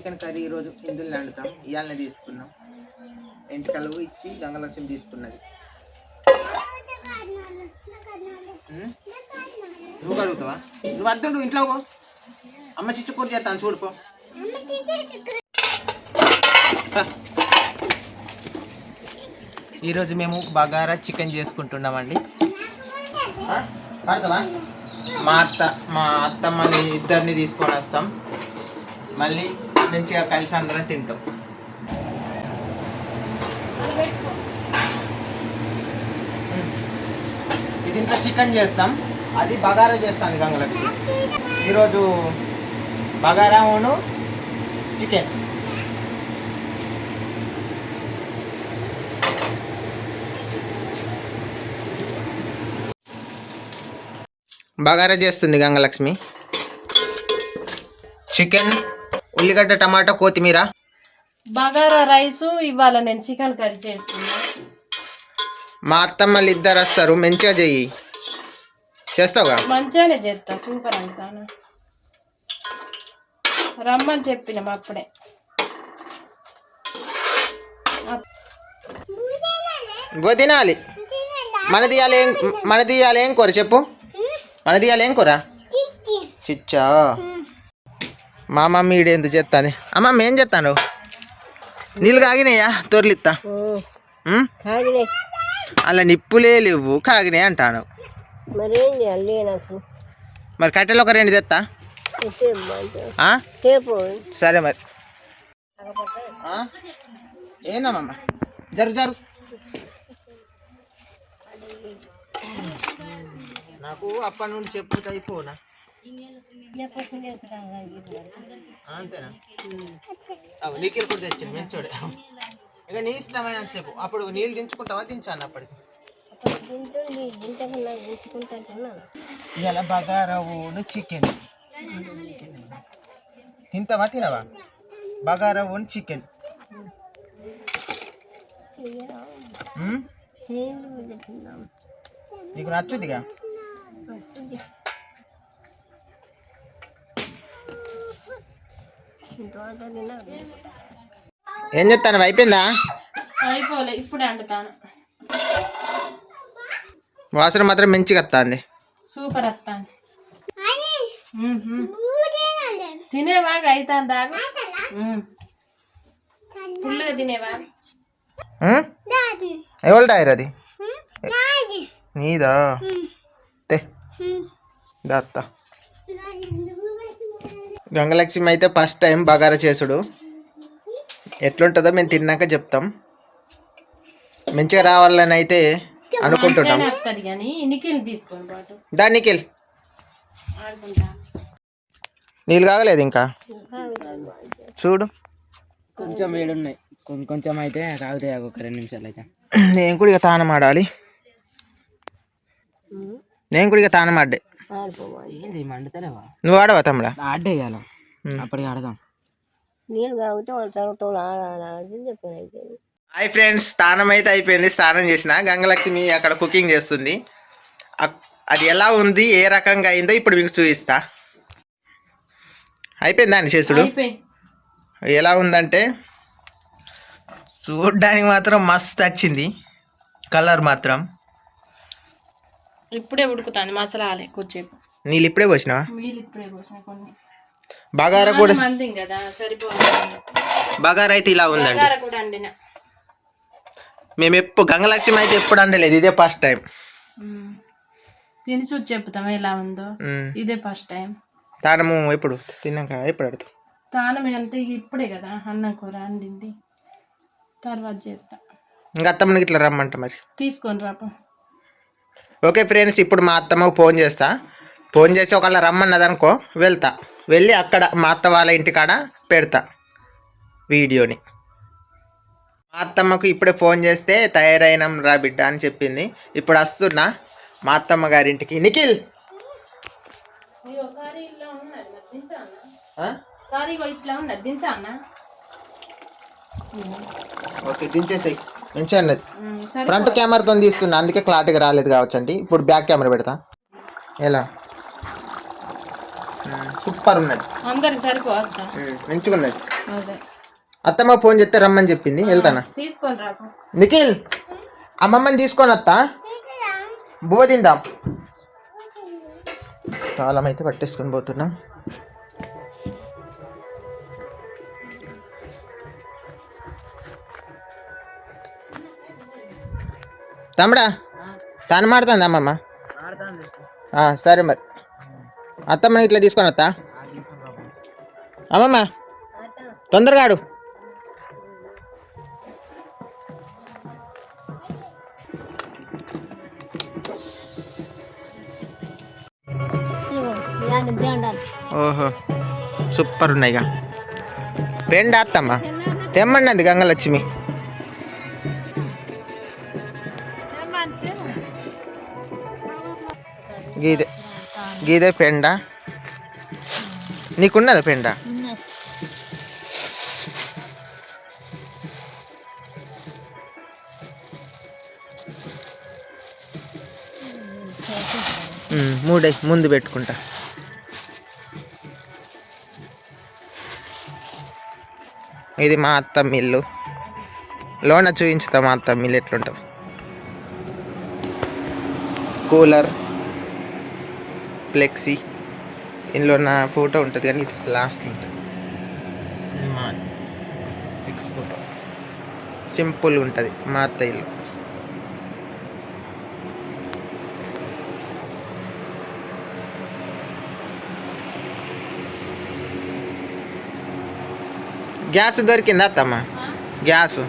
Chicken curry ఈరోజు ఇందులో వండుతాం. ఇవాళనే తీసుకున్నాం. ఎంటికలు ఇచ్చి గంగలక్ష్మి తీసుకున్నది. నువ్వు కడుగుతావా? నువ్వు వద్దు, నువ్వు ఇంట్లో పో. అమ్మ చిచ్చుకూర చేస్తాను చూడుపో. ఈరోజు మేము బగారా చికెన్ చేసుకుంటున్నామండి. పడతావా? మా అత్తమ్మని ఇద్దరిని తీసుకొని వస్తాం. మళ్ళీ మంచిగా కలిసి అందరం తింటాం. ఇది ఇంట్లో చికెన్ చేస్తాం, అది బగారా చేస్తాను గంగలక్ష్మి. ఈరోజు బగారాను చికెన్. బగారా చేస్తుంది గంగలక్ష్మి. చికెన్, ఉల్లిగడ్డ, టమాటా, కొత్తిమీర. బగారా రైస్ ఇవాళ నేను చికెన్ కర్రీ చేస్తున్నా. మా అత్తమ్మలు ఇద్దరు వస్తారు, మంచిగా చెయ్యి. చేస్తావుగా? మంచిగానే చేస్తా, సూపర్ అంటాను. రమ్మని చెప్పినాం అప్పుడే. తినాలి. మన తీయాలి ఏం కూర చెప్పు? మన తీయాలి ఏం కూర? చిచ్చా. మా మమ్మీ ఈడేందుకు చేస్తాను. అమ్మమ్మ ఏం చేస్తాను? నీళ్ళు కాగినాయా? తొర్లిత్తా. అలా నిప్పులే లేవు, కాగినాయి అంటాను. మరి కట్టెలు ఒక 2 తెస్తా. సరే మరి. ఏందమ్మమ్మ? జరు నాకు అప్పటి నుండి చెప్పుకుంటే అయిపోనా? అంతేనా? నీళ్ళు కూడా తెచ్చాను మంచోడే. ఇక నీ ఇష్టమైన చెప్పు. అప్పుడు నీళ్ళు దించుకుంటావా? దించాను అప్పటికి. ఇలా బగారావును చికెన్ తింటావా? తినవా? బగారావును చికెన్ నీకు నచ్చుద్దిగా? ఏం చెప్తాను? అయిపోయిందా? అయిపోలే, ఇప్పుడే వండుతాను. వాసన మాత్రం మంచిగా వస్తుంది. సూపర్ వస్తాను. తినేవాగా అవుతాను దాకా ఫుల్గా తినేవాగా. ఎవరు టైర్ అది? నీదా? దాత్తా. గంగలక్ష్మి అయితే ఫస్ట్ టైం బగారా చేసుడు. ఎట్లుంటుందో మేము తిన్నాక చెప్తాం. మంచిగా రావాలని అయితే అనుకుంటున్నాం. దానికి నీళ్ళు కాగలేదు ఇంకా, చూడు. కొంచెం వేడున్నాయి, కొంచెం అయితే కాగుతాయి. ఒక 2 నిమిషాలు అయితే నేను కూడా ఇక తానం ఆడాలి. నేను కూడా ఇక తానం ఆడే. ఏంది మండుతలేవా? నువ్వు ఆడవా తమ్ముడా? ఆడే ఇవ్వాలి, అప్పటికి ఆడదాం. హాయ్ ఫ్రెండ్స్, స్నానం అయితే అయిపోయింది. స్నానం చేసిన గంగలక్ష్మి అక్కడ కుకింగ్ చేస్తుంది. అది ఎలా ఉంది, ఏ రకంగా అయిందో ఇప్పుడు మీకు చూపిస్తా. అయిపోయిందా అని చేసుడు? ఎలా ఉందంటే చూడ్డానికి మాత్రం మస్తు వచ్చింది. కలర్ మాత్రం ఇప్పుడే ఉడుకుతాను. మసాలా కొంచెం నీళ్ళు ఇప్పుడే పోసినావా? నీళ్ళు ఇప్పుడే పోసిన. కొన్ని బగారా కూడా కదా సరిపోతుంది. బగారా అయితే ఇలా ఉందండి. మేము ఎప్పుడు గంగలక్ష్మి అయితే ఎప్పుడు అండలేదు, ఇదే ఫస్ట్ టైం. తిని చూసి చెప్తాం ఎలా ఉందో. ఇదే ఫస్ట్ టైం. తానము ఎప్పుడు తిన్నాక ఎప్పుడు అడుగుతాం? తానం అంటే ఇప్పుడే కదా అన్నం కూర వండింది, తర్వాత చేస్తా. ఇంకా అత్తమ్మకి ఇట్లా రమ్మంట మరి తీసుకొని రాప. ఓకే ఫ్రెండ్స్, ఇప్పుడు మా అత్తమ్మకు ఫోన్ చేస్తా. ఫోన్ చేసి ఒకవేళ రమ్మన్నది అనుకో, వెళ్తా. వెళ్ళి అక్కడ మా అత్త వాళ్ళ ఇంటికాడ పెడతా వీడియోని. మా అత్తమ్మకు ఇప్పుడే ఫోన్ చేస్తే తయారైనాం రా బిడ్డ అని చెప్పింది. ఇప్పుడు వస్తున్నా మా అత్తమ్మ గారింటికి. నిఖిల్ ఓకే దించేసాయి. మంచిగా అన్నది. ఫ్రంట్ కెమెరాతో తీస్తున్నా, అందుకే క్లారిటీగా రాలేదు కావచ్చండి. ఇప్పుడు బ్యాక్ కెమెరా పెడతా. ఎలా సూపర్ ఉన్నది. అందరికి సరిపోద్దా? మంచిగా ఉన్నది. అదే అత్తమ్మ ఫోన్ చేస్తే రమ్మని చెప్పింది, వెళ్తానా. తీసుకొని రాకు. నిఖిల్ అమ్మమ్మని తీసుకొని వస్తా, బోధిందాం. తాళం అయితే పట్టేసుకొని పోతున్నా. తమ్ముడా తాను మాడుతుంది అమ్మమ్మ. సరే మరి అత్తమ్మని ఇట్లా తీసుకొని వస్తా. అమ్మమ్మ తొందరగా ఆడు. ఓహో సూపర్ ఉన్నాయిగా. పెండ అత్తమ్మ తెమ్మన్నది గంగలక్ష్మి. గీదే గీదే పెండ. నీకున్నదా పెండ? మూడై ముందు పెట్టుకుంటా. ఇది మా అత్తమ్మ ఇల్లు. లోన చూపించుతా మా అత్తమ్మ ఇల్లు ఎట్లుంటుంది. కూలర్, ఫ్లెక్సీ, ఇందులో నా ఫోటో ఉంటుంది కానీ ఇట్స్ లాస్ట్ ఉంటుంది. మా ఎక్స్ ఫోటో సింపుల్గా ఉంటుంది మా అత్త ఇల్లు. గ్యాస్ దొరికిందా అత్తమ్మ? గ్యాస్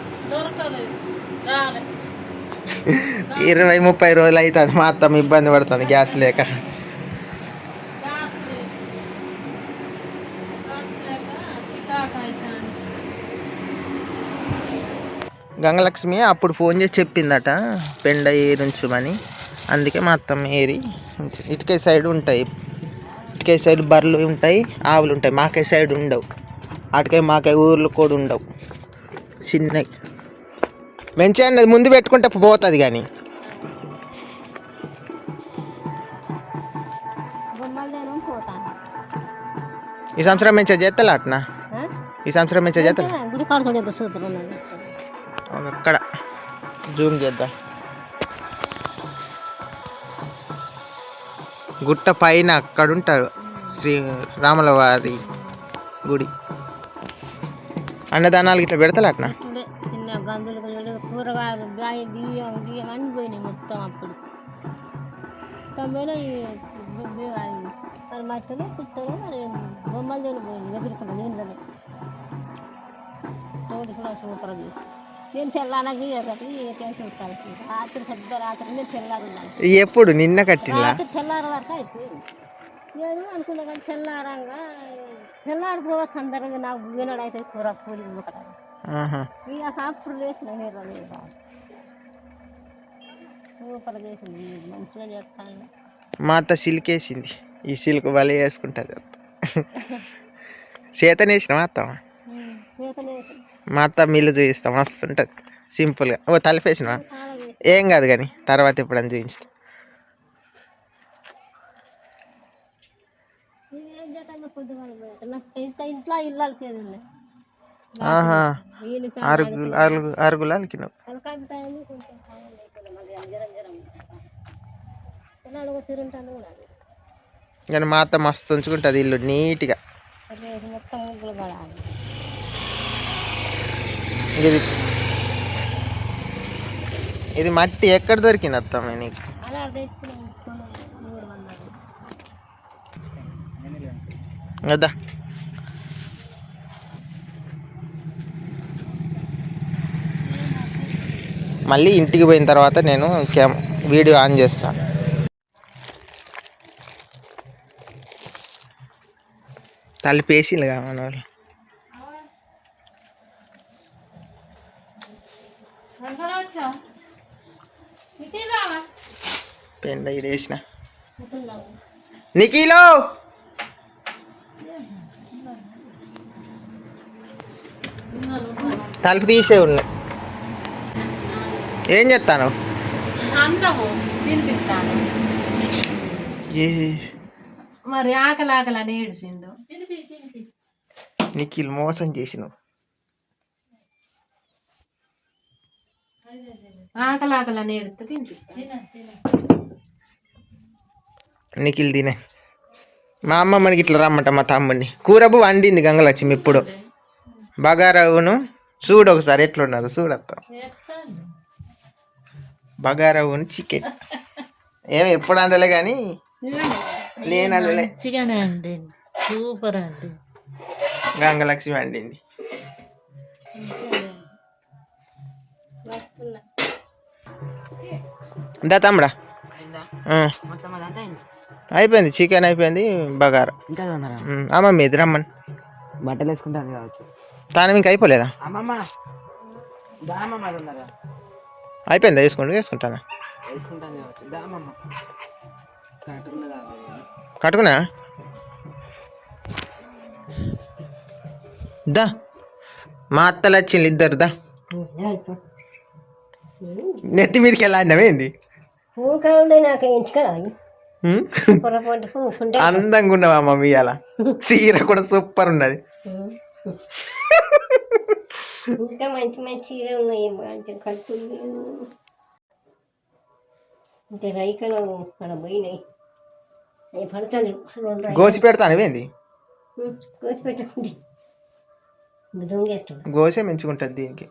20-30 రోజులు అవుతుంది. మా అత్తమ్మ ఇబ్బంది పడుతుంది గ్యాస్ లేక. గంగలక్ష్మి అప్పుడు ఫోన్ చేసి చెప్పిందట పెండ ఏరుంచమని. అందుకే మా అత్తమ్మ ఏరి ఇటుకై సైడ్ ఉంటాయి. ఇటుకై సైడ్ బర్రెలు ఉంటాయి, ఆవులు ఉంటాయి. మాకై సైడ్ ఉండవు. అటుకై మాకై ఊర్లు కూడా ఉండవు. చిన్నవి మంచిగా అన్నది ముందు పెట్టుకుంటే పోతుంది. కానీ ఈ సంవత్సరం మంచిగా చేస్తా అట్నా? ఈ సంవత్సరం మంచిగా చేస్తా. అక్కడ జూమ్ చేద్దాం. గుట్ట పైన అక్కడ ఉంటాడు శ్రీ రాముల వారి గుడి. అన్నదానాలు ఇట్లా పెడతారు అట్నా? కూరగాయలు బియ్యం బియ్యం అన్నీ పోయినాయి మొత్తం. అప్పుడు మరి మట్టలు కుత్తలు మరి బొమ్మలు దేని పోయింది ఎదురుకుండా నీళ్ళని రోడ్డు సూపర్ చేసి నేను తెల్లానకి టెన్షన్ కలిసి రాత్రి పెద్ద రాత్రి నేను తెల్లారున్నాను. ఎప్పుడు నిన్న కట్టిన రాత్రి తెల్లారి వరకు అయిపోయింది. నేను అనుకున్నా కానీ తెల్లారిపోవచ్చు అందరూ. నాకు వినడు అయితే కూర పూరి ఒకటి ఇక అప్పుడు వేసిన సూపర్ చేసింది. మంచిగా చేస్తాను. మా అత్త సిల్క్ వేసింది. ఈ సిల్క్ వలే వేసుకుంటుంది. చేతనేసిన మా అత్త. మా అత్త మిల్లు చూపిస్తాం మస్తు ఉంటుంది సింపుల్గా. ఓ తలిపేసిన ఏం కాదు కానీ తర్వాత ఎప్పుడని చూపించు. ఇంట్లో ఇల్లు అరుగులు అలికినావు. కానీ మా అత్త మస్తు ఉంచుకుంటుంది ఇల్లు నీట్గా. ఇది మట్టి ఎక్కడ దొరికింది అత్తమ్మ నీకు? కదా మళ్ళీ ఇంటికి పోయిన తర్వాత నేను వీడియో ఆన్ చేస్తాను. తలిపేసిందిగా మన వాళ్ళు. పెండ ఇడేసిన నిఖిలో తలుపు తీసే ఉన్నాయి. ఏం చెప్తాను? మరి ఆకలి ఆకలి అని ఏడిచిండు. నిఖిల్ మోసం చేసినావు. ఆకలి ఆకలి అని ఏడితే తినిపిస్తా. నిఖిల్ తినే. మా అమ్మమ్మనికి ఇట్లా రమ్మంట మా తమ్ముడిని. కూరబు వండింది గంగలక్ష్మి ఇప్పుడు. బగారావును చూడు ఒకసారి ఎట్లున్నదో చూడత్తా. బగారావును చికెన్ ఏమి ఎప్పుడు అండలే కానీ నేను అండలే. సూపర్ అండి. గంగలక్ష్మి వండింది. ఇందా తమ్ముడా. అయిపోయింది చికెన్ అయిపోయింది. బగారా అమ్మ మీది రమ్మని. బట్టలు వేసుకుంటాను కావచ్చు. తాను ఇంకా అయిపోలేదా? అమ్మమ్మ అయిపోయిందా? వేసుకుంటాను కావచ్చు. దామమ్మ కట్టుకున్నా దా. మా అత్తలు వచ్చింది ఇద్దరు. దా నెత్తి మీదకి వెళ్ళాడినవేంది? నాకు ఇంటికి అందంగా ఉన్నావా మమ్మీ? అలా చీర కూడా సూపర్ ఉన్నది. ఇంకా మంచి మంచి ఉన్నాయి. మంచి కట్టుకుంది అంటే రైకలు అక్కడ పోయినాయి. అవి పడతాను గోసి పెడతానవేంది? కోసి పెట్టండి. దొంగెట్టు గోసే మంచిగుంటుంది దీనికి.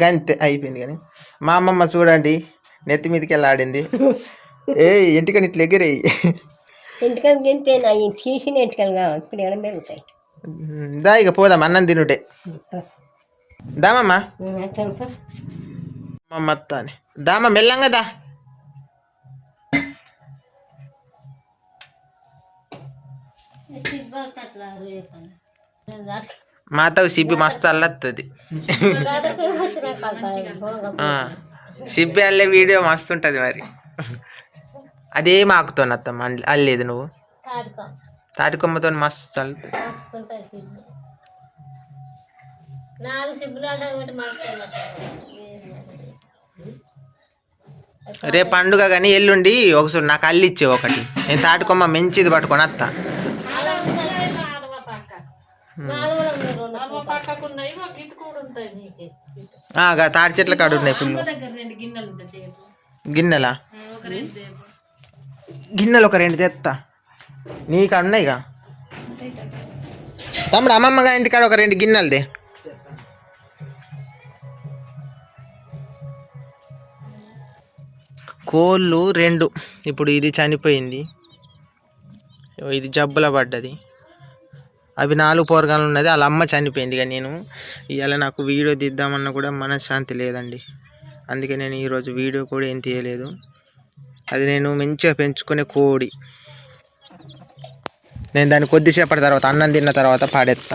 గంతే అయిపోయింది. కానీ మా అమ్మమ్మ చూడండి నెత్తి మీదకి వెళ్ళాడింది. ఏ ఎంటికని ఇట్లా ఎగిరేయి. ఎంటికలు తింటే అవి తీసిన ఎంటికలు కావాలి. ఇప్పుడు ఎడం పెరుగుతాయి. దా ఇక పోదాం అన్నం తినుటే. దామమ్మా మత్త అని దామా మెల్లంగా దా. మా అత్తకు సిబ్బి మస్తు అల్లత్తది. సిబ్బి అల్లే వీడియో మస్తు ఉంటుంది. మరి అదేం ఆకుతాను అత్తమ్మ అల్లేదు నువ్వు. తాటికొమ్మతో మస్తు అల్లుతుంది. రేపు పండుగ కానీ ఎల్లుండి ఒకసారి నాకు అల్లి ఇచ్చే ఒకటి. నేను తాటికొమ్మ మంచిది పట్టుకొని వస్తా. తాటి చెట్ల కాడు ఉన్నాయి పుల్లు. గిన్నెలా? గిన్నెలు ఒక 2 తెస్తా. నీకు అన్నాయిగా తమ్ముడు. అమ్మమ్మగా ఇంటికాడ ఒక 2 గిన్నెలదే. కోళ్ళు 2. ఇప్పుడు ఇది చనిపోయింది, ఇది జబ్బుల పడ్డది. అవి 4 పోరగాలు ఉన్నది. వాళ్ళ అమ్మ చనిపోయింది. ఇక నేను ఇవాళ నాకు వీడియో తీద్దామన్నా కూడా మనశ్శాంతి లేదండి. అందుకే నేను ఈరోజు వీడియో కూడా ఏం తీయలేదు. అది నేను మంచిగా పెంచుకునే కోడి. నేను దాన్ని కొద్దిసేపటి తర్వాత అన్నం తిన్న తర్వాత పాడేస్తా.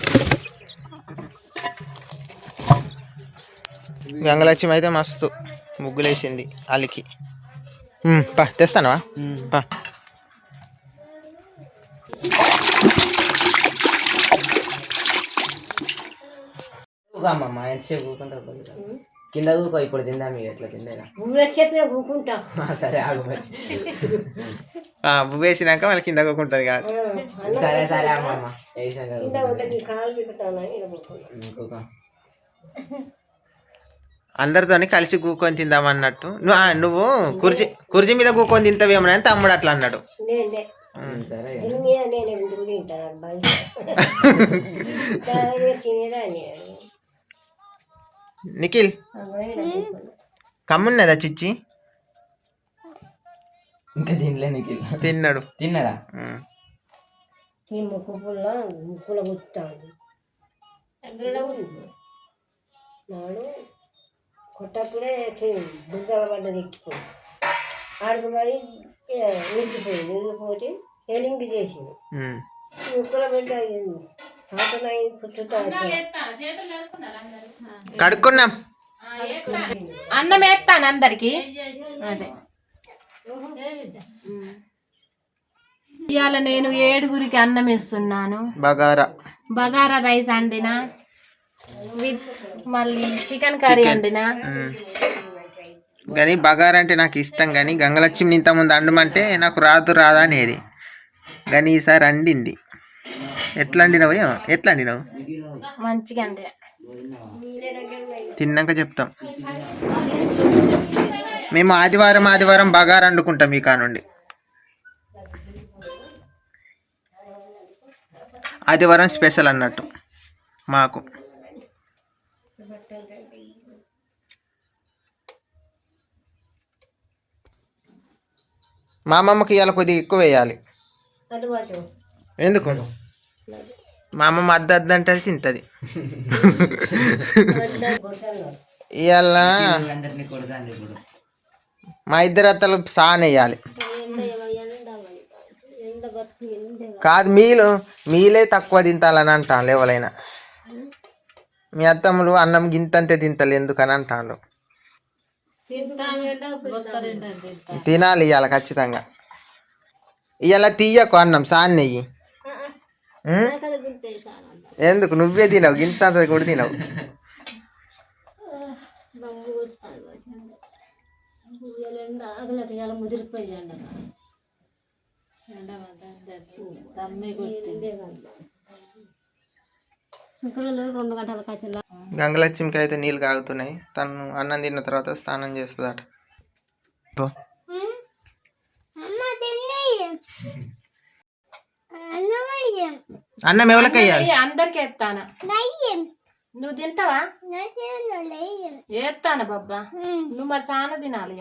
గంగలక్ష్మి అయితే మస్తు ముగ్గులేసింది అలికి. పా తెస్తానవా? పా. అమ్మమ్మ ఎంతసేపు కూకుంటా కింద కూకో. ఇప్పుడు తిందా మీరు ఎట్లా తిందేగా చెప్పిన కూకుంటా. సరే ఆగు మరి. వేసినాక మళ్ళీ కింద కూకుంటుంది కాదు. సరే సరే అమ్మమ్మ అందరితోని కలిసి కూకొని తిందామన్నట్టు. నువ్వు కుర్జీ మీద కూకొని తింటావేమో అని తమ్ముడు అట్లా అన్నాడు. నిఖిల్ కమ్మున్నదా చిచ్చి? ఇంకా తినలే నిఖిల్. తిన్నాడు. తిన్నాడా? నాడు కొట్టప్పుడే బుగ్గల పడ్డది ఎక్కిపోయి ఆడికి మరి ఉరికిపోయింది. ఉరికిపోతే ఎలింగి చేసింది. ముక్కల బిడ్డ కడుక్కున్నాం. అన్నం వేస్తాను అందరికి. అదే ఇవాళ నేను 7గురికి అన్నం ఇస్తున్నాను. బగారా రైస్ వండిన విత్ మళ్ళీ చికెన్ కర్రీ వండిన. కానీ బగారా అంటే నాకు ఇష్టం. కానీ గంగలక్ష్మి ఇంత ముందు అండమంటే నాకు రాదా అనేది. కానీ ఈసారి అండింది. ఎట్లా అండినావు ఎట్లా అండినావు? మంచిగా అండి. తిన్నాక చెప్తాం. మేము ఆదివారం బగారా వండుకుంటాం ఈ కానుండి. ఆదివారం స్పెషల్ అన్నట్టు మాకు. మా అమ్మమ్మకి ఇవాళ కొద్దిగా ఎక్కువ వేయాలి. ఎందుకు? మా అమ్మమ్మ అద్దు అంటే అది తింటుంది. ఇవాళ మా ఇద్దరు అత్తలు సాన్ వేయాలి. కాదు, మీలే తక్కువ తింటాలని అంటాను ఎవరైనా. మీ అత్తమ్మలు అన్నం గింతంతే తింటారు ఎందుకని అంటాను. తినాలి ఇవాళ ఖచ్చితంగా. ఇవాళ తీయకు అన్నం, సాన్ నెయ్యి. ఎందుకు? నువ్వే తినవు, గింత కూడా తినవు. గంగలక్ష్మికి అయితే నీళ్ళు కాగుతున్నాయి. తను అన్నం తిన్న తర్వాత స్నానం చేస్తుందట. అన్నం ఎవరికి వేయాలి? అందరికి ఎత్తాను. నువ్వు తింటావా? ఏత్తాను బాబా. నువ్వు మరి చాలా తినాలి.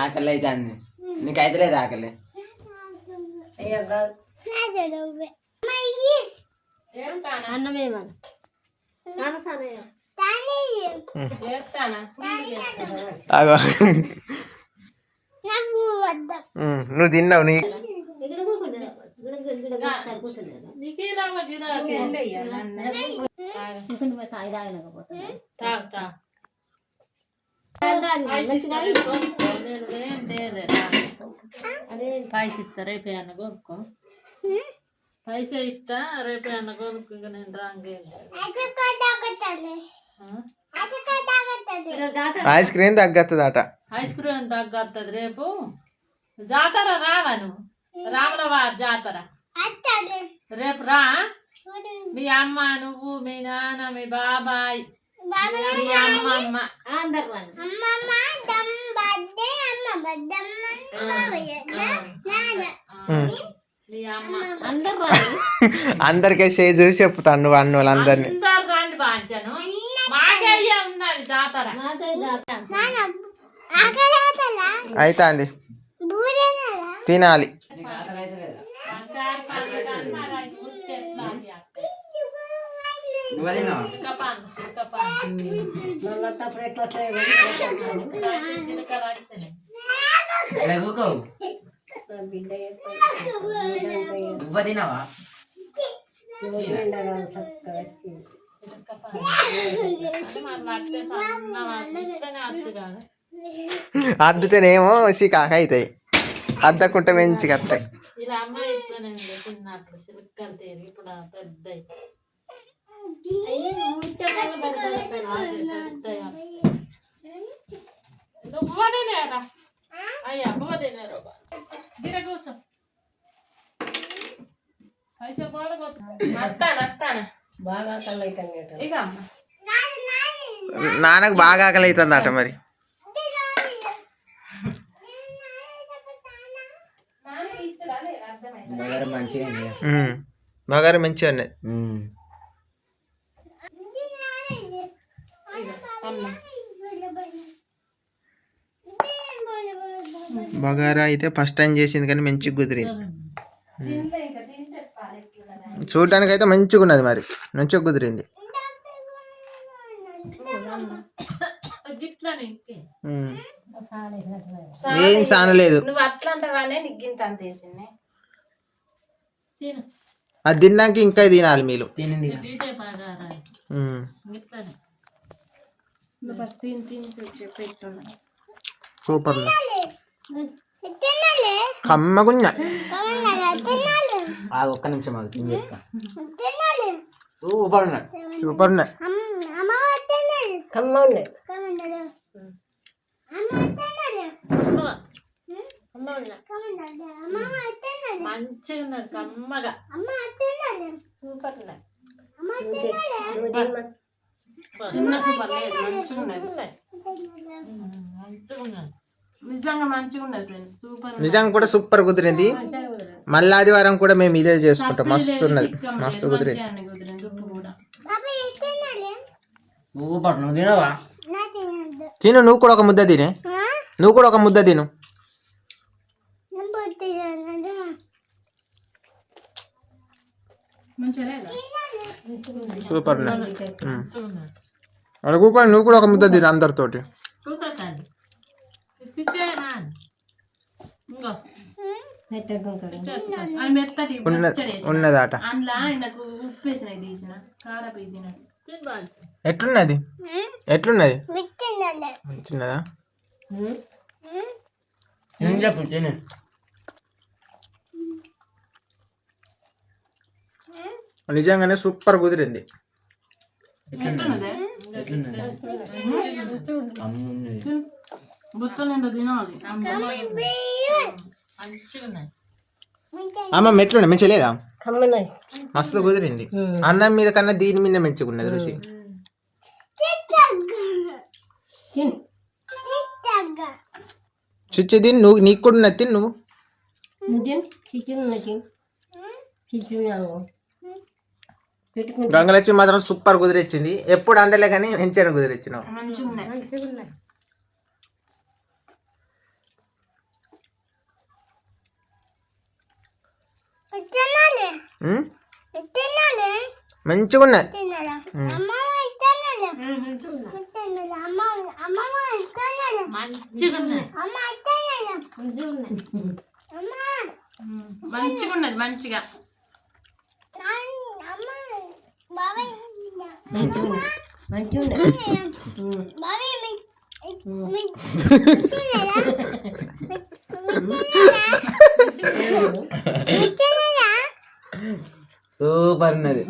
ఆకలి అయితే అంది. నీకైతే లేదు ఆకలి. నువ్వు తిన్నావు. నీ పైసా ఇస్తా రేపే అన్న కొనుక్కో. పైసా ఇస్తా రేపే అన్న కొనుక్కో. నేను రాంగే ఐస్ క్రీమ్ తగ్గత్తదట. ఐస్ క్రీమ్ తగ్గత్తది. రేపు జాతర రావా నువ్వు? రాములవా జాతర రేపు రా. మీ అమ్మ, నువ్వు, మీ నాన్న, మీ బాబాయ్, మీ అమ్మమ్మ అందరికీ చూసి చెప్తాను. నువ్వు అన్న వాళ్ళందరినీ రండి బాంచను. మాకే ఉన్నది జాతర. అయితే అంది తినాలి. తినావా? అద్దుతేనేమో సికాక అవుతాయి, అద్దకుంటే మంచిగా వస్తాయి. ఇలా అమ్మాయి ఇట్లనే తిన్నప్పుడు సిలిక్కలు తేరి ఇప్పుడు పెద్ద నువ్వు తినేరా అయ్యా, నువ్వు తినేరు గిర కూర్చో. పైసా బాగా ఇక అమ్మ నాన్నకు బాగా ఆకలి అవుతుంది అట. మరి బగారా మంచిగా ఉన్నది. బగారా అయితే ఫస్ట్ టైం చేసింది కానీ మంచిగా కుదిరింది. చూడటానికి అయితే మంచిగా ఉన్నది, మరి మంచిగా కుదిరింది. ఏం సానలేదు. నువ్వు అట్లా అంటావానే నిగ్గింత అంత వేసింది. అది తిన్నాక ఇంకా తినాలి మీరు. సూపర్ కమ్మగున్న ఒక్క నిమిషం ఆగు, తిని చెప్తా. సూపర్ ఉన్నాయి. సూపర్ ఉన్నాయి. కమ్మ ఉన్నాయి. మంచిగా ఉన్నది కమ్మగా. సూపర్ ఉన్నాయి. చిన్న సూపర్ లేదు, మంచిగా ఉన్నది. మంచిగా ఉన్నది, నిజంగా మంచిగా ఉన్నది ఫ్రెండ్స్. సూపర్ నిజంగా కూడా సూపర్ కుదిరింది. మళ్ళీ ఆదివారం కూడా మేము ఇదే చేసుకుంటాం. మస్తు ఉన్నది, మస్తు కుదిరింది. సూపర్. నువ్వు తినవా? తిను, నువ్వు కూడా ఒక ముద్ద తినే. నువ్వు కూడా ఒక ముద్ద తిను. సూపర్ అడుగు కూడా, నువ్వు కూడా ఒక ముద్ద తిను అందరితోటి. కూర్చోకండి. ఉన్నదాట. ఎట్లున్నది? ఎట్లున్నది? మంచిన్నదా? నేను చెప్పు తిను. నిజంగానే సూపర్ కుదిరింది. అమ్మ మెట్లున్నాయి, మంచిగా లేదా? మస్తు కుదిరింది. అన్నం మీద కన్నా దీని మీద మంచిగా ఉన్నది రుచి. చిచ్చి దీన్ని నువ్వు, నీకు కూడా ఉన్నది తిని నువ్వు. గంగలక్ష్మి మాత్రం సూపర్ కుదిరిచ్చింది. ఎప్పుడు అండలే కానీ మంచిగా కుదిరిచ్చినావు. మంచిగా ఉన్నాయి. మంచిగా ఉన్నది, మంచిగా. సూపర్ ఉన్నది.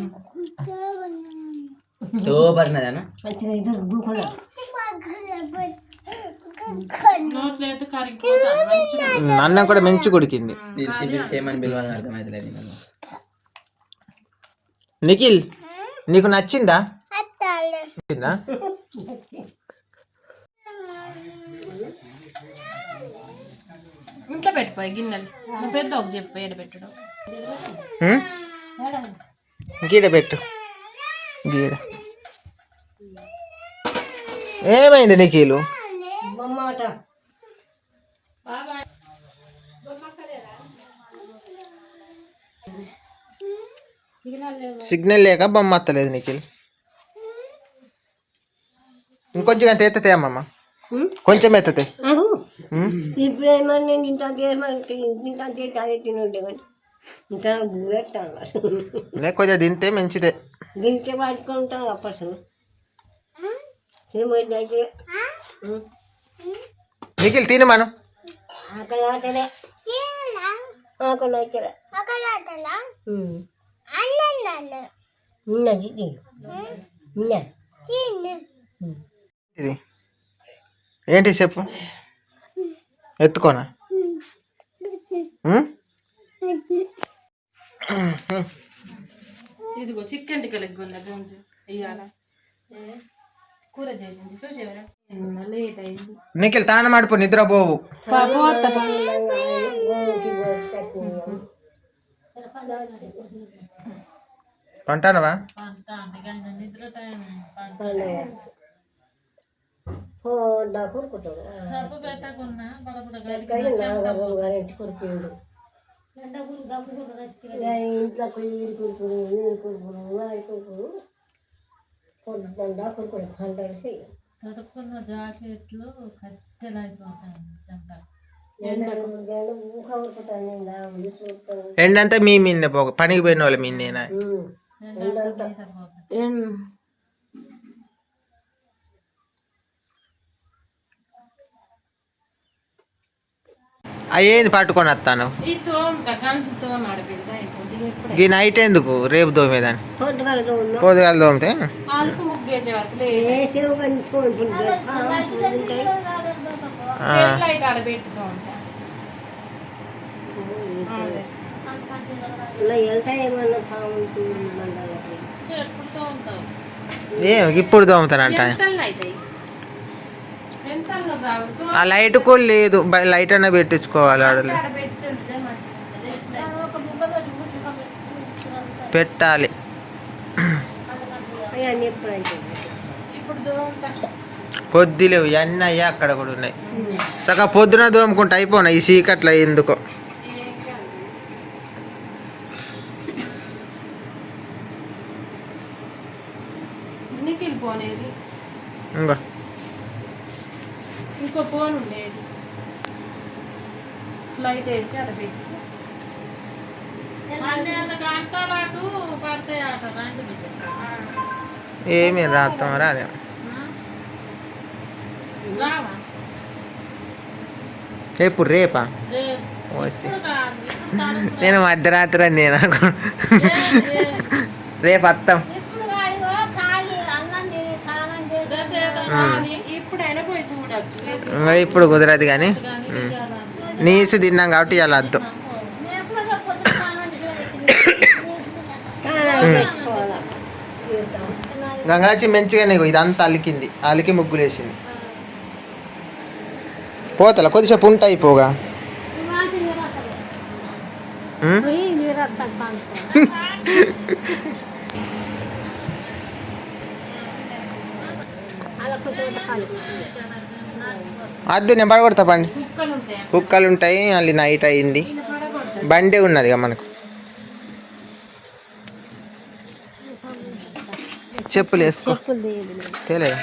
సూపర్ ఉన్నది అన్న. అన్నం కూడా మంచి కొడికింది. చేయమని పిలవాలని అర్థమవుతలేదు. నిఖిల్, నీకు నచ్చిందా? నచ్చిందా? ఇంట్లో పెట్టిపోయి గిన్నెలు పెద్ద ఒక చెప్పు ఏడ పెట్టడం. గీడ పెట్టు. గీడ ఏమైంది నిఖిలు? సిగ్నల్ లేక బొమ్మ అత్తలేదు నిఖిల్. ఇంకొంచెం అంత ఎత్తే అమ్మమ్మ, కొంచెం ఎత్తే. ఇప్పుడు ఏమన్నా ఇంత తినుంటే ఇంకా కొంచెం తింటే మంచిదే. దీనికే పట్టుకుంటాం అప్పటి నిఖిల్ తిను మనం. ఆకలి ఆటలే ఆకలి ఆటలే ఉన్నది ఇది ఏంటి చెప్పు, ఎత్తుకోనా? ఇదిగో చికెన్ టిక్కలకి ఉన్నది ఇవాళ కూర చేసింది చూసేవరా. లేట్ అయింది. నిఖిల్ తాను మాడిపో, నిద్రపోవు. పంటానవా? నిద్ర టైం సబ్బు పెట్టకున్నా ఇంట్లో కడుక్కున్న జాకెట్లు కట్టెలైపోతాయి. ఎండంతా మీ మీన్నే పోక, పనికి పోయిన వాళ్ళ మీన్నేనా? అయ్యేది పట్టుకొని వస్తాను ఈ తోమట గంజు తోమాడు బిడ్డ అయిపోతుంది ఎప్పుడే ఈ నైట్ ఎందుకు రేపు దోమేదాన్ని పొద్దుగాల తోమును. పొద్దుగాల దోమితే ఆలుకు ముగ్గేసే వరకు లేదు వేసేవు కానీ తోముకుంటారు. ఉంటాయి. లైట్ ఆడ పెట్టుతూ ఉంటా అదే. ఇలా వెళ్తాయి ఏమన్నా బాగుంటుంది మండలకి. ఎప్పుడు తోముతావు ఏం ఇప్పుడు దోమతానంట ఎంతల్లో అవుతాయి ఎంతల్లో తాగుతూ ఆ లైట్ కూడా లేదు లైట్ అన్న పెట్టించుకోవాలి ఆడలే ఆడ పెట్టుంటే మంచిది పెట్టాలి అవన్నీ ఎప్పుడైతే ఇప్పుడు తోముతా పొద్దులేవు ఇవన్నీ అయ్యా అక్కడ కూడా ఉన్నాయి సగం పొద్దున దోముకుంటా అయిపోయినా ఈ చీకట్ల ఎందుకో నిఖిల్ పోనేది ఇంకో ఇంకో ఫోన్ ఉండేది లైట్ వేసి అక్కడ పెట్టి గంటలకు పడతాయి అట రండి బిడ్డ ఏమి రాత్రం రాలే రావా ఎప్పుడు రేపా రేపు ఓసి. ఇప్పుడు కాదు ఇప్పుడు తలుపు నేను మధ్యరాత్రి అని నేను రేపు వస్తాం ఇప్పుడు కాదు తాగి అన్నం తిని స్నానం చేసి రేపు ఏదో రాని. ఇప్పుడైనా పోయి చూడొచ్చు ఇంకా ఇప్పుడు కుదరదు కానీ నీసు తిన్నాం కాబట్టి ఇలా వద్దు మేము ఎప్పుడో పొద్దున స్నానం చేసి స్నానం చేసుకోవాలా. గంగాచి మంచిగా నీకు ఇదంతా అలికింది అలికి ముగ్గులేసింది పోతల కొద్దిసేపు ఉంటా అయిపోగా మాటి నీరసలు. ఉం? పోయి నీరసం కానుకో. అలా కొంచెం కానుకో. వద్దు నేను పడగొడతా పండి కుక్కలు ఉంటాయి కుక్కలు ఉంటాయి మళ్ళీ నైట్ అయింది బండి ఉన్నది ఇక మనకు చెప్పులు వేసుకో చెప్పులు తీయదు నేను. తెలియదు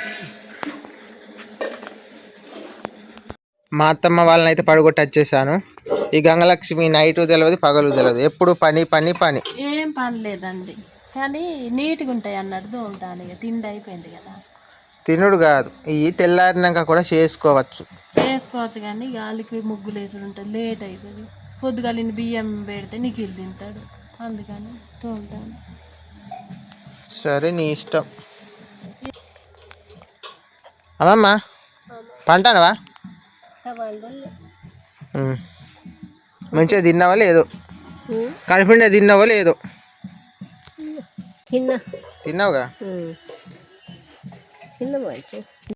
మా అత్తమ్మ వాళ్ళని అయితే పడగొట్టి వచ్చేసాను ఈ గంగలక్ష్మి నైట్ తెలియదు పగలు తెలియదు ఎప్పుడు పని పని పని ఏం పని లేదండి కానీ నీట్గా ఉంటాయి అన్నట్టు దోముతాను ఇక తిండి అయిపోయింది కదా తినుడు కాదు ఇవి తెల్లారినాక కూడా చేసుకోవచ్చు చేసుకోవచ్చు కానీ గాలికి ముగ్గులు వేసుడు ఉంటుంది లేట్ అవుతుంది పొద్దుగాలిని బియ్యం పెడితే నిఖిల్ తింటాడు అందుకని తోముతాను సరే నీ ఇష్టం అమ్మమ్మ పంటనవా మంచిగా తిన్నావా లేదు కడుపుండే తిన్నావా లేదు తిన్నా తిన్నావుగా తిన్నా మంచి